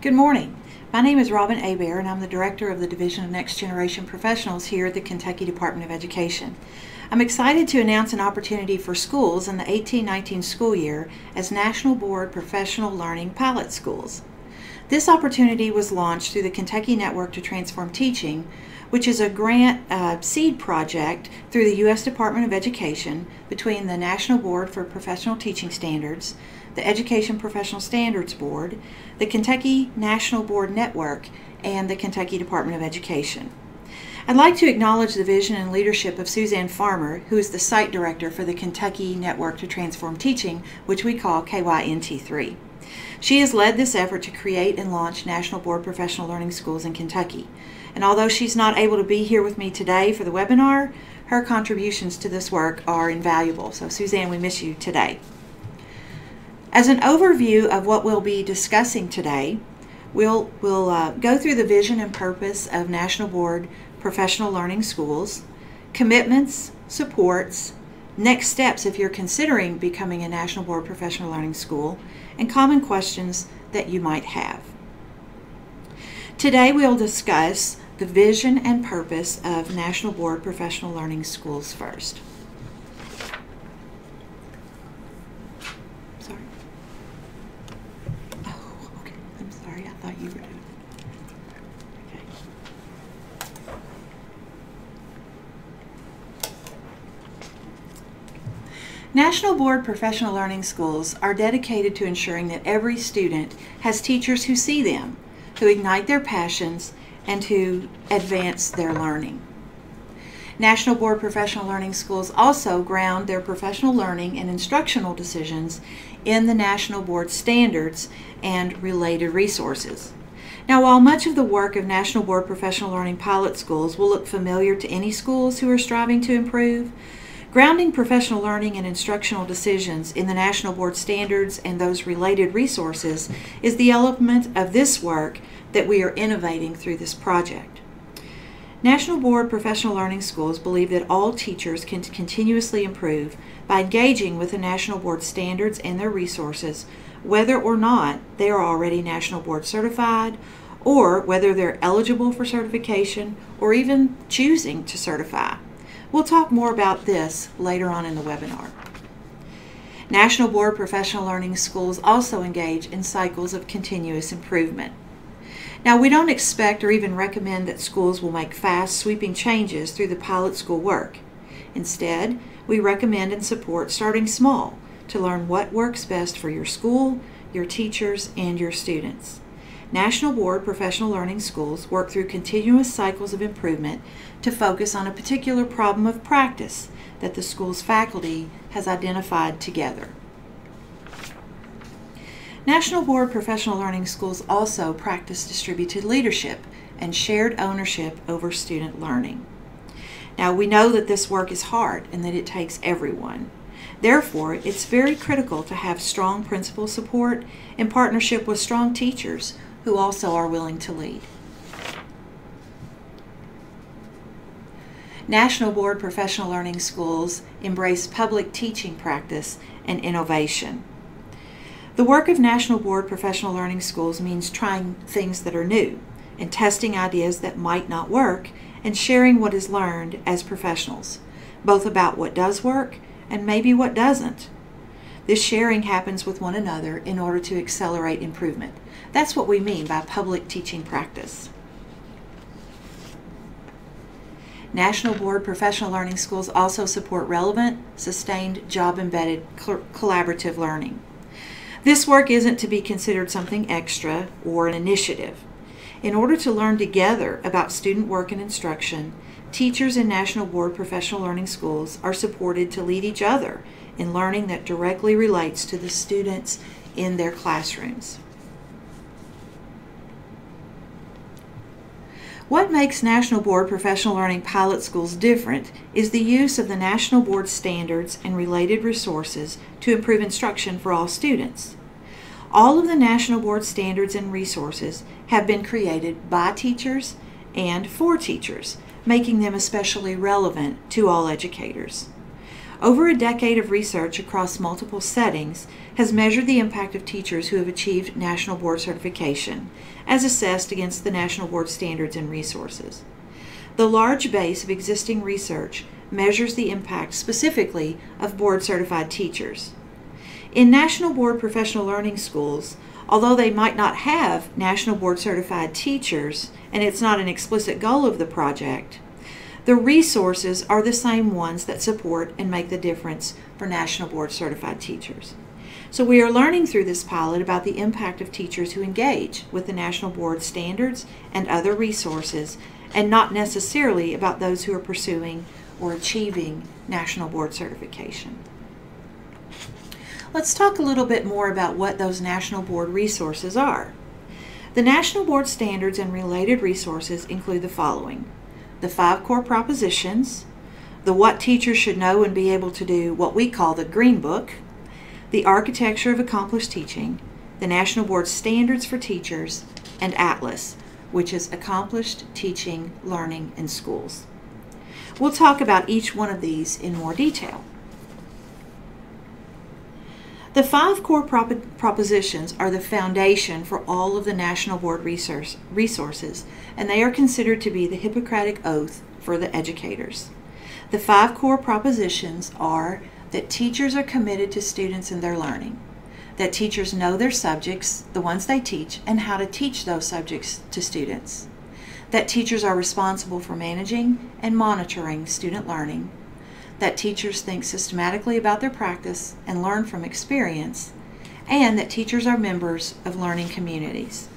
Good morning. My name is Robin Abear, and I'm the Director of the Division of Next Generation Professionals here at the Kentucky Department of Education. I'm excited to announce an opportunity for schools in the 18-19 school year as National Board Professional Learning Pilot Schools. This opportunity was launched through the Kentucky Network to Transform Teaching, which is a grant seed project through the U.S. Department of Education between the National Board for Professional Teaching Standards, the Education Professional Standards Board, the Kentucky National Board Network, and the Kentucky Department of Education. I'd like to acknowledge the vision and leadership of Suzanne Farmer, who is the Site Director for the Kentucky Network to Transform Teaching, which we call KYNT3. She has led this effort to create and launch National Board Professional Learning Schools in Kentucky. And although she's not able to be here with me today for the webinar, her contributions to this work are invaluable. So Suzanne, we miss you today. As an overview of what we'll be discussing today, we'll go through the vision and purpose of National Board Professional Learning Schools, commitments, supports, next steps if you're considering becoming a National Board Professional Learning School, and common questions that you might have. Today we'll discuss the vision and purpose of National Board Professional Learning Schools first. Sorry. Oh, okay. I'm sorry. I thought you were doing it. Okay. National Board Professional Learning Schools are dedicated to ensuring that every student has teachers who see them, who ignite their passions, and to advance their learning. National Board Professional Learning Schools also ground their professional learning and instructional decisions in the National Board standards and related resources. Now, while much of the work of National Board Professional Learning Pilot Schools will look familiar to any schools who are striving to improve, grounding professional learning and instructional decisions in the National Board standards and those related resources is the element of this work that we are innovating through this project. National Board Professional Learning Schools believe that all teachers can continuously improve by engaging with the National Board standards and their resources, whether or not they are already National Board certified, or whether they're eligible for certification, or even choosing to certify. We'll talk more about this later on in the webinar. National Board Professional Learning Schools also engage in cycles of continuous improvement. Now, we don't expect or even recommend that schools will make fast, sweeping changes through the pilot school work. Instead, we recommend and support starting small to learn what works best for your school, your teachers, and your students. National Board Professional Learning Schools work through continuous cycles of improvement to focus on a particular problem of practice that the school's faculty has identified together. National Board Professional Learning Schools also practice distributed leadership and shared ownership over student learning. Now, we know that this work is hard and that it takes everyone. Therefore, it's very critical to have strong principal support in partnership with strong teachers who also are willing to lead. National Board Professional Learning Schools embrace public teaching practice and innovation. The work of National Board Professional Learning Schools means trying things that are new and testing ideas that might not work and sharing what is learned as professionals, both about what does work and maybe what doesn't. This sharing happens with one another in order to accelerate improvement. That's what we mean by public teaching practice. National Board Professional Learning Schools also support relevant, sustained, job-embedded collaborative learning. This work isn't to be considered something extra or an initiative. In order to learn together about student work and instruction, teachers in National Board Professional Learning Schools are supported to lead each other in learning that directly relates to the students in their classrooms. What makes National Board Professional Learning Pilot Schools different is the use of the National Board standards and related resources to improve instruction for all students. All of the National Board standards and resources have been created by teachers and for teachers, making them especially relevant to all educators. Over a decade of research across multiple settings has measured the impact of teachers who have achieved National Board certification, as assessed against the National Board standards and resources. The large base of existing research measures the impact specifically of board-certified teachers. In National Board professional learning schools, although they might not have National Board certified teachers, and it's not an explicit goal of the project, the resources are the same ones that support and make the difference for National Board certified teachers. So we are learning through this pilot about the impact of teachers who engage with the National Board standards and other resources, and not necessarily about those who are pursuing or achieving National Board certification. Let's talk a little bit more about what those National Board resources are. The National Board standards and related resources include the following: the 5 core propositions, the what teachers should know and be able to do, what we call the Green Book, the architecture of accomplished teaching, the National Board standards for teachers, and Atlas, which is accomplished teaching, learning in schools. We'll talk about each one of these in more detail. The 5 core propositions are the foundation for all of the National Board resources, and they are considered to be the Hippocratic Oath for the educators. The 5 core propositions are that teachers are committed to students and their learning, that teachers know their subjects, the ones they teach, and how to teach those subjects to students, that teachers are responsible for managing and monitoring student learning, that teachers think systematically about their practice and learn from experience, and that teachers are members of learning communities.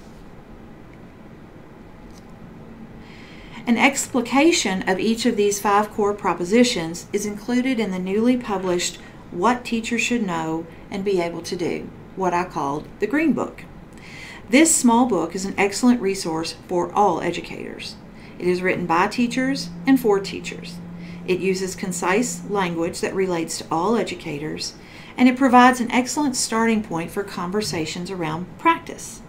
An explication of each of these 5 core propositions is included in the newly published What Teachers Should Know and Be Able to Do, what I called the Green Book. This small book is an excellent resource for all educators. It is written by teachers and for teachers. It uses concise language that relates to all educators, and it provides an excellent starting point for conversations around practice.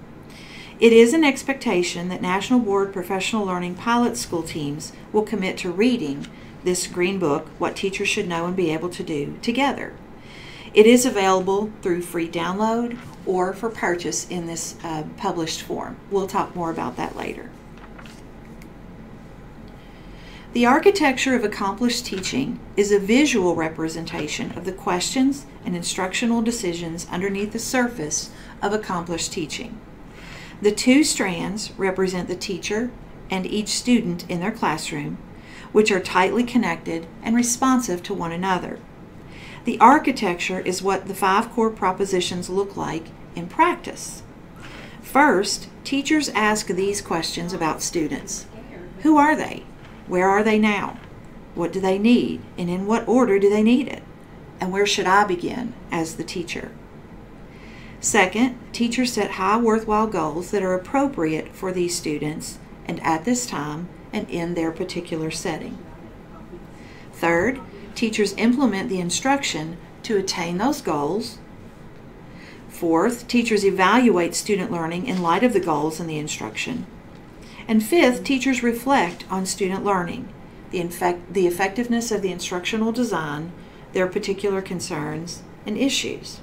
It is an expectation that National Board Professional Learning pilot school teams will commit to reading this Green Book, What Teachers Should Know and Be Able to Do, together. It is available through free download or for purchase in this published form. We'll talk more about that later. The architecture of accomplished teaching is a visual representation of the questions and instructional decisions underneath the surface of accomplished teaching. The 2 strands represent the teacher and each student in their classroom, which are tightly connected and responsive to one another. The architecture is what the 5 core propositions look like in practice. First, teachers ask these questions about students. Who are they? Where are they now? What do they need? And in what order do they need it? And where should I begin as the teacher? Second, teachers set high worthwhile goals that are appropriate for these students and at this time and in their particular setting. Third, teachers implement the instruction to attain those goals. Fourth, teachers evaluate student learning in light of the goals and the instruction. And fifth, teachers reflect on student learning, the effectiveness of the instructional design, their particular concerns and issues.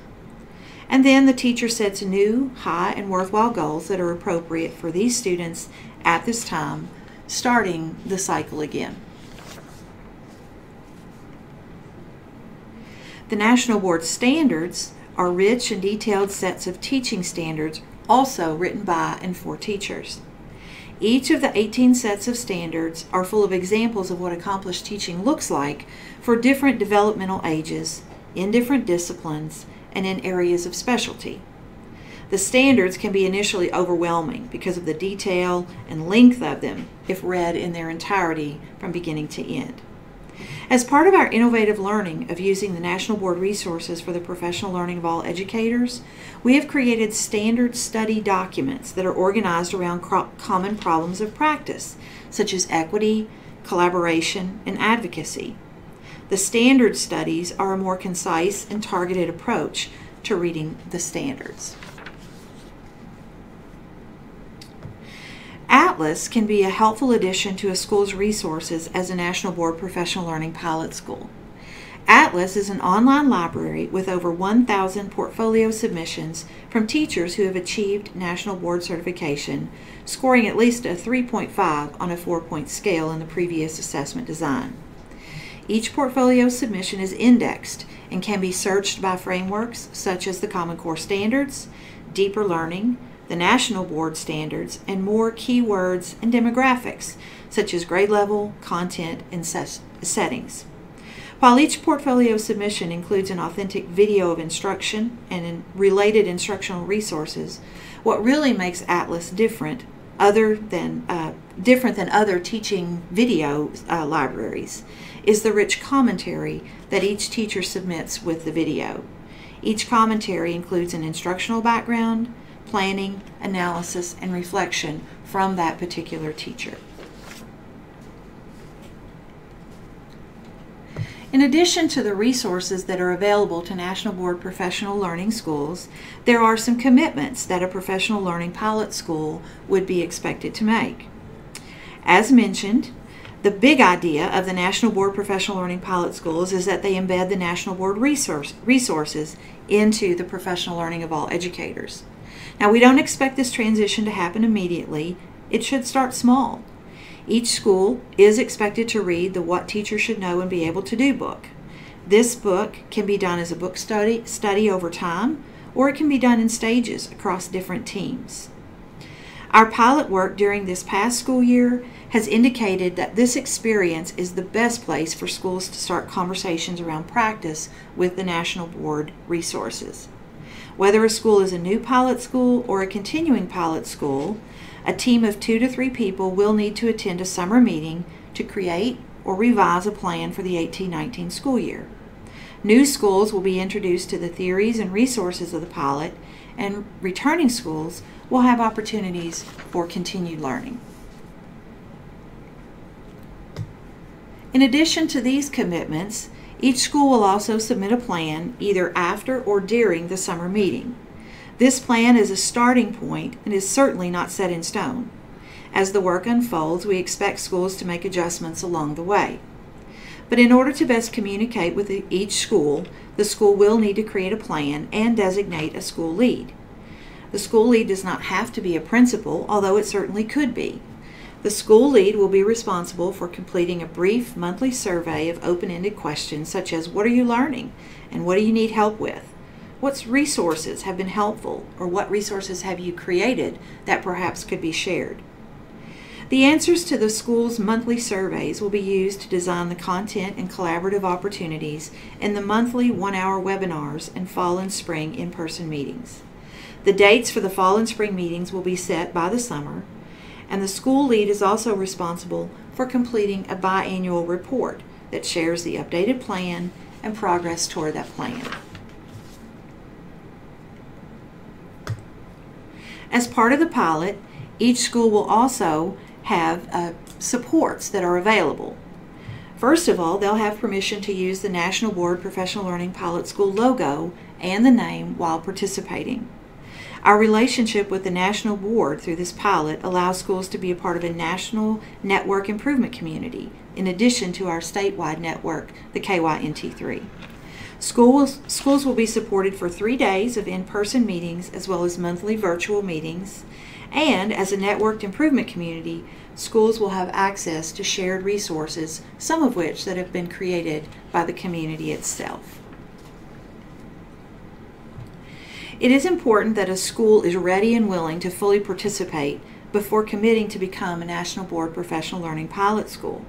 And then the teacher sets new, high, and worthwhile goals that are appropriate for these students at this time, starting the cycle again. The National Board standards are rich and detailed sets of teaching standards, also written by and for teachers. Each of the 18 sets of standards are full of examples of what accomplished teaching looks like for different developmental ages, in different disciplines, and in areas of specialty. The standards can be initially overwhelming because of the detail and length of them if read in their entirety from beginning to end. As part of our innovative learning of using the National Board resources for the professional learning of all educators, we have created standard study documents that are organized around common problems of practice, such as equity, collaboration, and advocacy. The standard studies are a more concise and targeted approach to reading the standards. Atlas can be a helpful addition to a school's resources as a National Board Professional Learning pilot school. Atlas is an online library with over 1,000 portfolio submissions from teachers who have achieved National Board certification, scoring at least a 3.5 on a 4-point scale in the previous assessment design. Each portfolio submission is indexed and can be searched by frameworks such as the Common Core Standards, Deeper Learning, the National Board Standards, and more keywords and demographics such as grade level, content, and settings. While each portfolio submission includes an authentic video of instruction and related instructional resources, what really makes Atlas different than other teaching video libraries is the rich commentary that each teacher submits with the video. Each commentary includes an instructional background, planning, analysis, and reflection from that particular teacher. In addition to the resources that are available to National Board Professional Learning Schools, there are some commitments that a professional learning pilot school would be expected to make. As mentioned, the big idea of the National Board Professional Learning Pilot Schools is that they embed the National Board resources into the professional learning of all educators. Now, we don't expect this transition to happen immediately. It should start small. Each school is expected to read the What Teachers Should Know and Be Able to Do book. This book can be done as a book study over time, or it can be done in stages across different teams. Our pilot work during this past school year has indicated that this experience is the best place for schools to start conversations around practice with the National Board resources. Whether a school is a new pilot school or a continuing pilot school, a team of 2 to 3 people will need to attend a summer meeting to create or revise a plan for the 18-19 school year. New schools will be introduced to the theories and resources of the pilot, and returning schools will have opportunities for continued learning. In addition to these commitments, each school will also submit a plan either after or during the summer meeting. This plan is a starting point and is certainly not set in stone. As the work unfolds, we expect schools to make adjustments along the way. But in order to best communicate with each school, the school will need to create a plan and designate a school lead. The school lead does not have to be a principal, although it certainly could be. The school lead will be responsible for completing a brief monthly survey of open-ended questions such as what are you learning and what do you need help with? What resources have been helpful, or what resources have you created that perhaps could be shared? The answers to the school's monthly surveys will be used to design the content and collaborative opportunities in the monthly 1-hour webinars and fall and spring in-person meetings. The dates for the fall and spring meetings will be set by the summer, and the school lead is also responsible for completing a biannual report that shares the updated plan and progress toward that plan. As part of the pilot, each school will also have supports that are available. First of all, they'll have permission to use the National Board Professional Learning Pilot School logo and the name while participating. Our relationship with the National Board through this pilot allows schools to be a part of a national network improvement community, in addition to our statewide network, the KYNT3. Schools will be supported for 3 days of in-person meetings as well as monthly virtual meetings, and as a networked improvement community, schools will have access to shared resources, some of which that have been created by the community itself. It is important that a school is ready and willing to fully participate before committing to become a National Board Professional Learning Pilot School.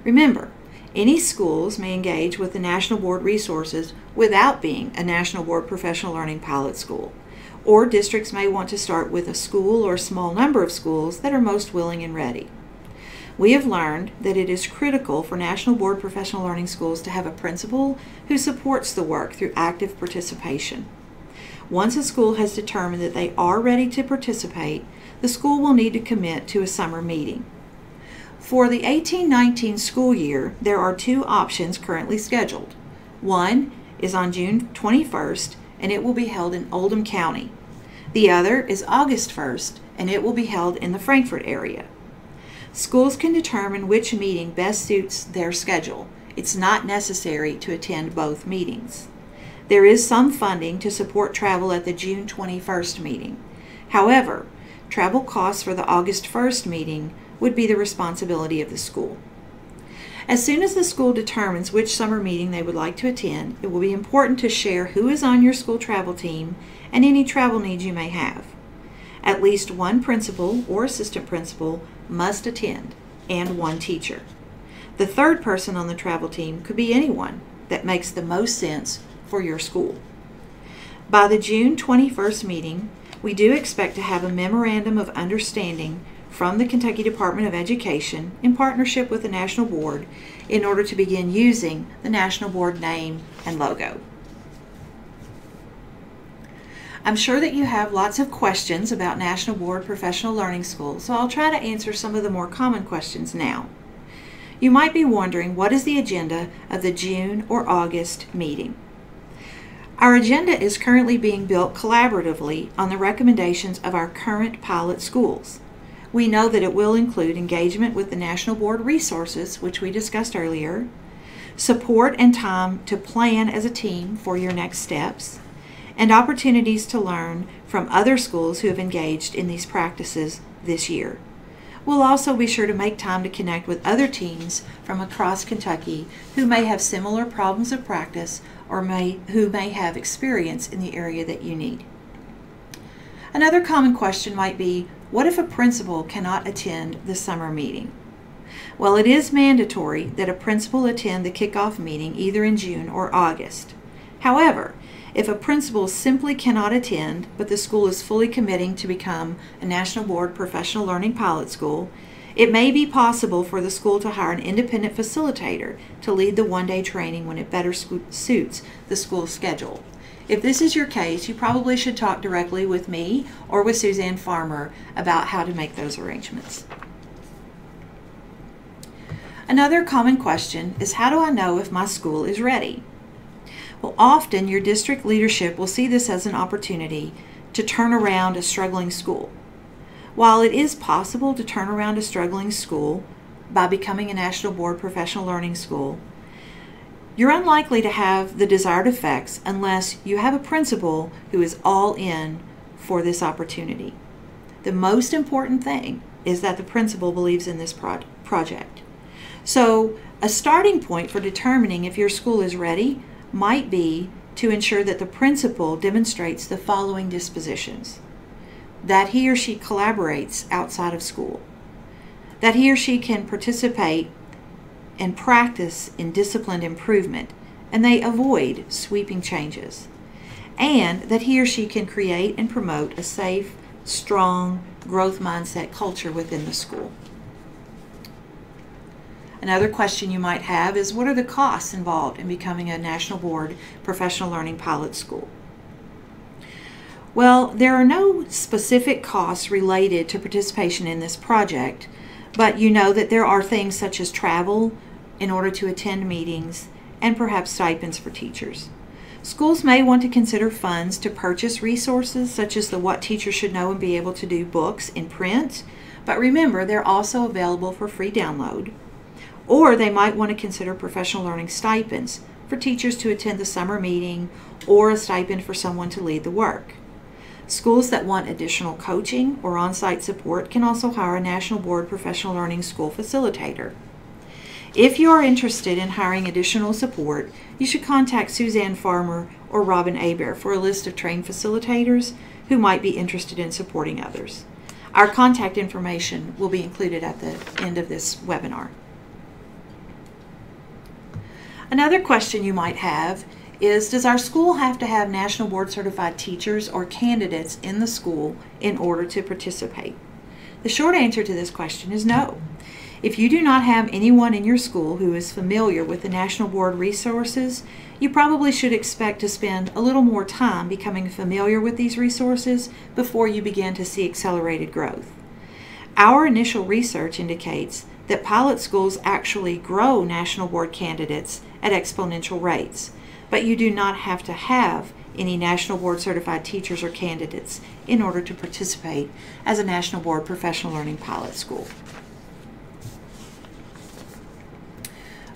Remember, any schools may engage with the National Board resources without being a National Board Professional Learning Pilot School, or districts may want to start with a school or a small number of schools that are most willing and ready. We have learned that it is critical for National Board Professional Learning Schools to have a principal who supports the work through active participation. Once a school has determined that they are ready to participate, the school will need to commit to a summer meeting. For the 18-19 school year, there are 2 options currently scheduled. One is on June 21st, and it will be held in Oldham County. The other is August 1st, and it will be held in the Frankfort area. Schools can determine which meeting best suits their schedule. It's not necessary to attend both meetings. There is some funding to support travel at the June 21st meeting. However, travel costs for the August 1st meeting would be the responsibility of the school. As soon as the school determines which summer meeting they would like to attend, it will be important to share who is on your school travel team and any travel needs you may have. At least one principal or assistant principal must attend, and one teacher. The third person on the travel team could be anyone that makes the most sense for your school. By the June 21st meeting, we do expect to have a memorandum of understanding from the Kentucky Department of Education in partnership with the National Board in order to begin using the National Board name and logo. I'm sure that you have lots of questions about National Board Professional Learning Schools, so I'll try to answer some of the more common questions now. You might be wondering, what is the agenda of the June or August meeting? Our agenda is currently being built collaboratively on the recommendations of our current pilot schools. We know that it will include engagement with the National Board resources, which we discussed earlier, support and time to plan as a team for your next steps, and opportunities to learn from other schools who have engaged in these practices this year. We'll also be sure to make time to connect with other teams from across Kentucky who may have similar problems of practice or who may have experience in the area that you need. Another common question might be, what if a principal cannot attend the summer meeting? Well, it is mandatory that a principal attend the kickoff meeting either in June or August. However, if a principal simply cannot attend, but the school is fully committing to become a National Board Professional Learning Pilot School, it may be possible for the school to hire an independent facilitator to lead the one-day training when it better suits the school's schedule. If this is your case, you probably should talk directly with me or with Suzanne Farmer about how to make those arrangements. Another common question is, how do I know if my school is ready? Well, often your district leadership will see this as an opportunity to turn around a struggling school. While it is possible to turn around a struggling school by becoming a National Board Professional Learning School, you're unlikely to have the desired effects unless you have a principal who is all in for this opportunity. The most important thing is that the principal believes in this project. So, a starting point for determining if your school is ready might be to ensure that the principal demonstrates the following dispositions: that he or she collaborates outside of school, that he or she can participate and practice in disciplined improvement, and they avoid sweeping changes, and that he or she can create and promote a safe, strong, growth mindset culture within the school. Another question you might have is, what are the costs involved in becoming a National Board Professional Learning Pilot School? Well, there are no specific costs related to participation in this project, but you know that there are things such as travel in order to attend meetings and perhaps stipends for teachers. Schools may want to consider funds to purchase resources such as the What Teachers Should Know and Be Able to Do books in print, but remember, they're also available for free download. Or they might want to consider professional learning stipends for teachers to attend the summer meeting, or a stipend for someone to lead the work. Schools that want additional coaching or on-site support can also hire a National Board Professional Learning School facilitator. If you are interested in hiring additional support, you should contact Suzanne Farmer or Robin Aber for a list of trained facilitators who might be interested in supporting others. Our contact information will be included at the end of this webinar. Another question you might have is, does our school have to have National Board Certified teachers or candidates in the school in order to participate? The short answer to this question is no. If you do not have anyone in your school who is familiar with the National Board resources, you probably should expect to spend a little more time becoming familiar with these resources before you begin to see accelerated growth. Our initial research indicates that pilot schools actually grow National Board candidates at exponential rates, but you do not have to have any National Board Certified teachers or candidates in order to participate as a National Board Professional Learning Pilot School.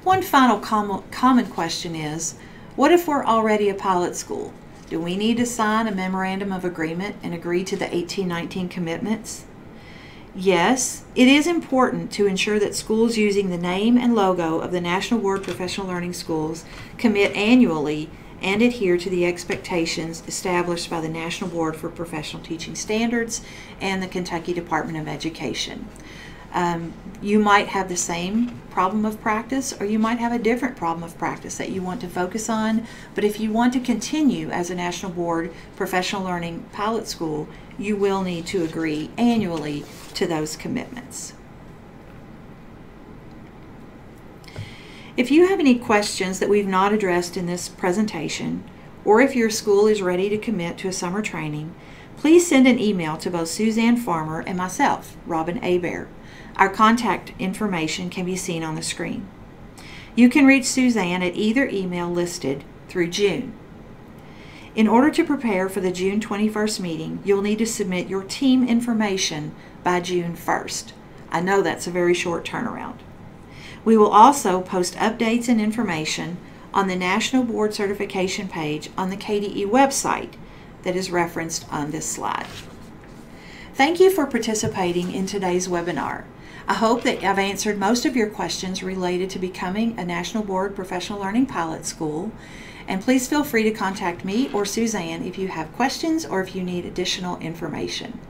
One final common question is, what if we're already a pilot school? Do we need to sign a memorandum of agreement and agree to the 1819 commitments? Yes, it is important to ensure that schools using the name and logo of the National Board of Professional Learning Schools commit annually and adhere to the expectations established by the National Board for Professional Teaching Standards and the Kentucky Department of Education. You might have the same problem of practice, or you might have a different problem of practice that you want to focus on, but if you want to continue as a National Board Professional Learning pilot school, you will need to agree annually to those commitments. If you have any questions that we've not addressed in this presentation, or if your school is ready to commit to a summer training, please send an email to both Suzanne Farmer and myself, Robin Hebert. Our contact information can be seen on the screen. You can reach Suzanne at either email listed through June. In order to prepare for the June 21st meeting, you'll need to submit your team information by June 1st. I know that's a very short turnaround. We will also post updates and information on the National Board Certification page on the KDE website that is referenced on this slide. Thank you for participating in today's webinar. I hope that I've answered most of your questions related to becoming a National Board Professional Learning pilot school, and please feel free to contact me or Suzanne if you have questions or if you need additional information.